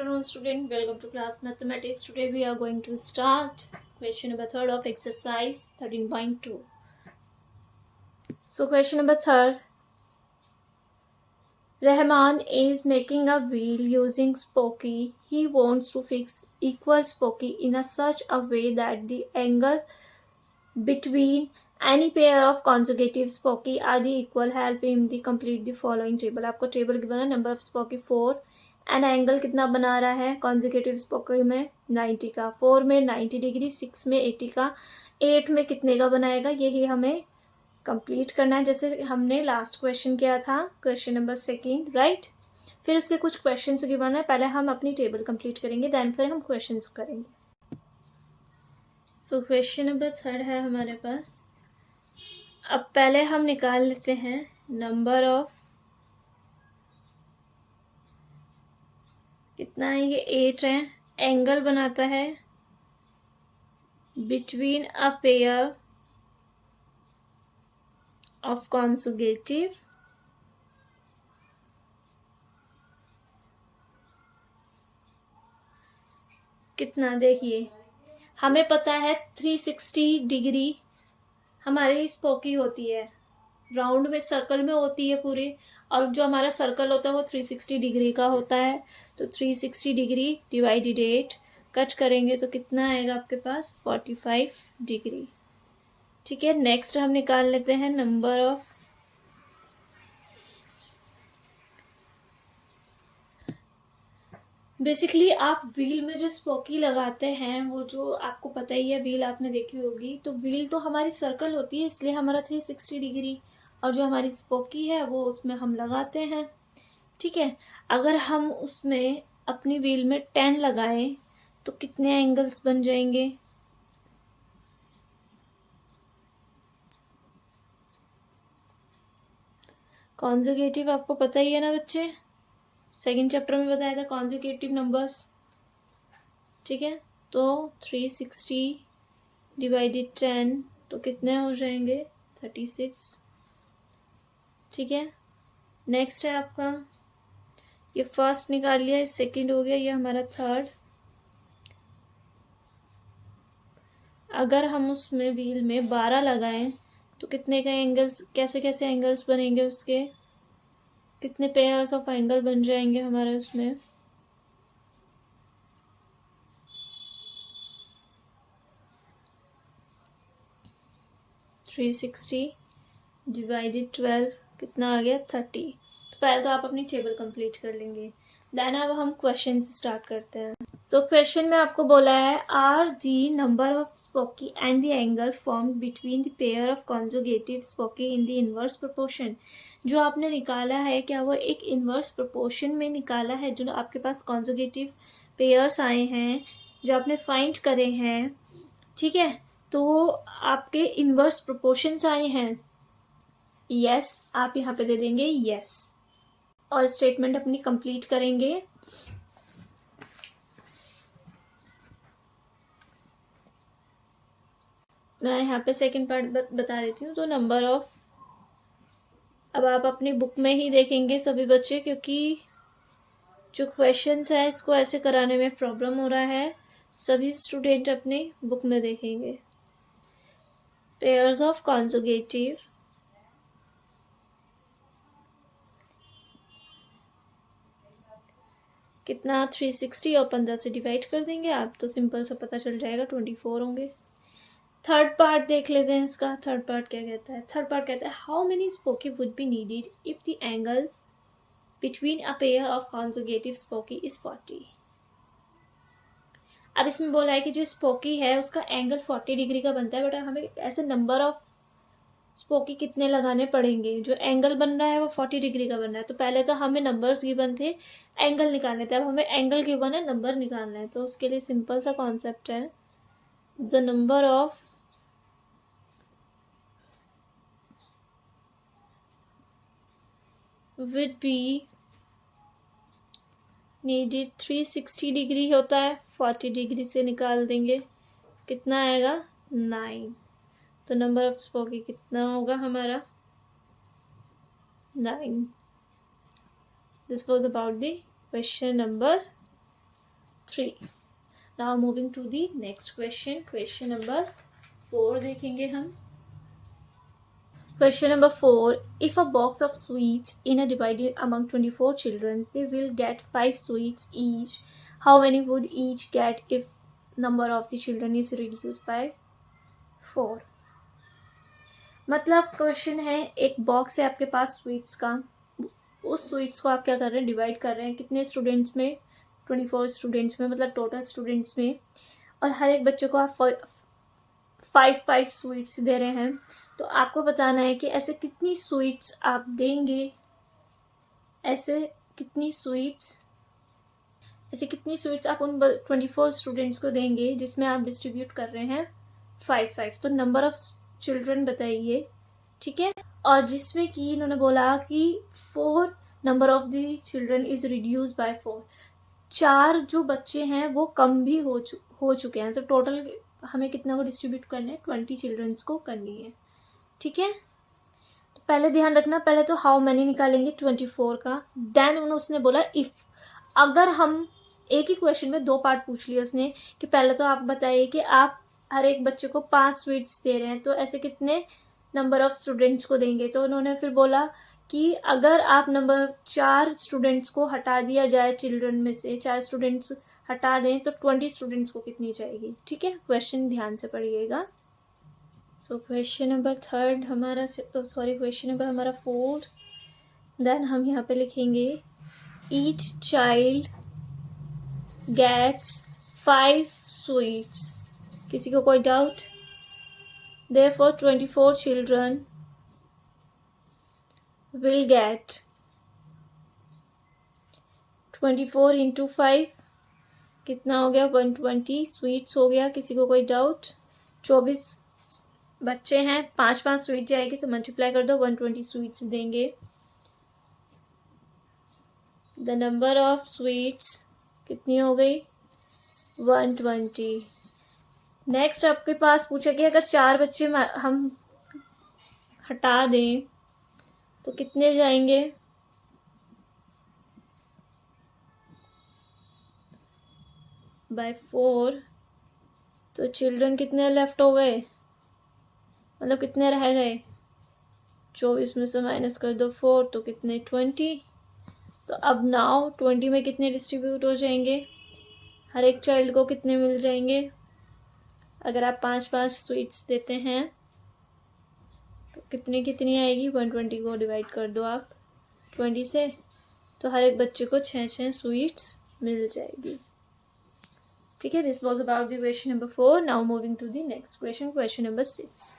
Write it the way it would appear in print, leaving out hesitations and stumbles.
afternoon, student. Welcome to class mathematics. Today we are going to start question number 3 of exercise 13.2. So question number 3. Rahman is making a wheel using spokey. He wants to fix equal spokey in a such a way that the angle between any pair of consecutive spokey are the equal. Help him the complete the following table. आपको table given है, number of spooky 4 and angle कितना बना रहा है consecutive spooky में 90 का, 4 में 90 degree, 6 में 80 का, 8 में कितने का बनाएगा, यही हमें कंप्लीट करना है जैसे हमने लास्ट क्वेश्चन किया था, क्वेश्चन नंबर 2, राइट। फिर उसके कुछ क्वेश्चन गिवन है, पहले हम अपनी टेबल कंप्लीट करेंगे, देन फिर हम क्वेश्चन करेंगे। सो क्वेश्चन नंबर 3 है हमारे पास। अब पहले हम निकाल लेते हैं नंबर ऑफ, कितना है ये 8 है, एंगल बनाता है between a pair of conjugative कितना, देखिए हमें पता है 360 डिग्री हमारी स्पोकी होती है, राउंड में सर्कल में होती है पूरी, और जो हमारा सर्कल होता है वो 360 डिग्री का होता है। तो 360 डिग्री डिवाइडेड 8 कट करेंगे तो कितना आएगा आपके पास 45 डिग्री। ठीक है, नेक्स्ट हम निकाल लेते हैं नंबर ऑफ, बेसिकली आप व्हील में जो स्पोकी लगाते हैं वो जो आपको पता ही है, व्हील आपने देखी होगी, तो व्हील तो हमारी सर्कल होती है इसलिए हमारा 360 डिग्री, और जो हमारी स्पोकी है वो उसमें हम लगाते हैं। ठीक है, अगर हम उसमें अपनी व्हील में 10 लगाएं तो कितने एंगल्स बन जाएंगे, कॉन्जुगेटिव आपको पता ही है ना बच्चे, सेकेंड चैप्टर में बताया था कॉन्जुगेटिव नंबर्स। ठीक है, तो 360 डिवाइडेड 10 तो कितने हो जाएंगे 36। ठीक है, नेक्स्ट है आपका, ये फर्स्ट निकाल लिया, सेकंड हो गया, ये हमारा थर्ड। अगर हम उसमें व्हील में 12 लगाएं तो कितने का एंगल्स, कैसे कैसे एंगल्स बनेंगे, उसके कितने पेयर्स ऑफ एंगल बन जाएंगे हमारे उसमें, थ्री 360 डिवाइडेड 12 कितना आ गया 30। तो पहले तो आप अपनी टेबल कंप्लीट कर लेंगे, देन अब हम क्वेश्चन स्टार्ट करते हैं। सो क्वेश्चन में आपको बोला है are the number of spokes and the angle formed between the pair of conjugative spokes in the inverse proportion. जो आपने निकाला है क्या वो एक इनवर्स प्रोपोर्शन में निकाला है, जो आपके पास कॉन्जुगेटिव पेयर्स आए हैं जो आपने फाइंड करे हैं। ठीक है, तो आपके इनवर्स प्रोपोर्शंस आए हैं, यस आप यहाँ पे दे देंगे यस, और स्टेटमेंट अपनी कंप्लीट करेंगे। मैं यहाँ पे सेकंड पार्ट बता देती हूँ। तो नंबर ऑफ, अब आप अपनी बुक में ही देखेंगे सभी बच्चे, क्योंकि जो क्वेश्चंस है इसको ऐसे कराने में प्रॉब्लम हो रहा है, सभी स्टूडेंट अपनी बुक में देखेंगे। पेयर्स ऑफ कॉन्जुगेटिव कितना 360 और 15 से डिवाइड कर देंगे आप तो सिंपल सा पता चल जाएगा 24 होंगे। थर्ड पार्ट देख लेते हैं इसका। थर्ड पार्ट क्या कहता है, थर्ड पार्ट कहता है how many spooky would be needed if the angle between a pair of conjugative spooky is 40। अब इसमें बोला है कि जो स्पोकी है उसका एंगल 40 डिग्री का बनता है, बट हमें ऐसे नंबर ऑफ स्पोकी कितने लगाने पड़ेंगे, जो एंगल बन रहा है वो 40 डिग्री का बन रहा है। तो पहले तो हमें नंबर्स गिवन थे, एंगल निकालने थे, अब हमें एंगल गिवन है, नंबर निकालना है। तो उसके लिए सिंपल सा कॉन्सेप्ट है, the number of would be needed 360 degree होता है, 40 डिग्री से निकाल देंगे कितना आएगा 9। तो नंबर ऑफ स्पोकी कितना होगा हमारा 9। This was about the question number 3. Now moving to the next question. Question number 4 देखेंगे हम. Question number 4. If a box of sweets in a divided among 24 children, they will get 5 sweets each. How many would each get if number of the children is reduced by 4? मतलब question है, एक box है आपके पास sweets का. उस sweets को आप क्या कर रहे हैं, डिवाइड कर रहे हैं कितने स्टूडेंट्स में, 24 स्टूडेंट्स में, मतलब टोटल स्टूडेंट्स में. और हर एक बच्चे को आप 5 स्वीट्स दे रहे हैं. तो आपको बताना है कि ऐसे कितनी स्वीट्स आप देंगे, ऐसे कितनी स्वीट्स आप उन 24 स्टूडेंट्स को देंगे जिसमें आप डिस्ट्रीब्यूट कर रहे हैं 5. तो नंबर ऑफ चिल्ड्रन बताइए, ठीक है. और जिसमें कि इन्होंने बोला कि 4 number of the children is reduce by 4. 4 जो बच्चे हैं वो कम भी हो चुके हैं. तो टोटल हमें कितना को डिस्ट्रीब्यूट करना है, 20 चिल्ड्रंस को करनी है, ठीक है. तो पहले ध्यान रखना, पहले तो हाउ मैनी निकालेंगे 24 का. देन उसने बोला इफ, अगर हम एक ही क्वेश्चन में 2 पार्ट पूछ लिए उसने कि पहले तो आप बताइए कि आप हर एक बच्चे को 5 स्वीट्स दे रहे हैं, तो ऐसे कितने नंबर ऑफ स्टूडेंट्स को देंगे. तो उन्होंने फिर बोला कि अगर आप नंबर 4 स्टूडेंट्स को हटा दिया जाए, चिल्ड्रन में से 4 स्टूडेंट्स हटा दें, तो 20 स्टूडेंट्स को कितनी चाहिए, ठीक है. क्वेश्चन ध्यान से पढ़िएगा. सो क्वेश्चन नंबर 3 हमारा, क्वेश्चन नंबर हमारा 4. देन हम यहाँ पे लिखेंगे ईच चाइल्ड गेट्स 5 स्वीट्स. किसी को कोई doubt? Therefore 24 children will get 24 into 5 कितना हो गया, 120 स्वीट्स हो गया. किसी को कोई डाउट? 24 बच्चे हैं, 5 स्वीट जाएगी तो मल्टीप्लाई कर दो, 120 स्वीट्स देंगे. द नंबर ऑफ स्वीट्स कितनी हो गई, 120. नेक्स्ट आपके पास पूछा कि अगर 4 बच्चे हम हटा दें तो कितने जाएंगे, बाय 4. तो चिल्ड्रन कितने लेफ्ट हो गए, मतलब कितने रह गए, 24 में से माइनस कर दो 4, तो कितने 20. तो अब नाउ 20 में कितने डिस्ट्रीब्यूट हो जाएंगे, हर एक चाइल्ड को कितने मिल जाएंगे. अगर आप 5 स्वीट्स देते हैं तो कितनी आएगी, 120 को डिवाइड कर दो आप 20 से, तो हर एक बच्चे को 6 स्वीट्स मिल जाएगी, ठीक है. This was about the question number 4. Now moving to the next question, question number 6.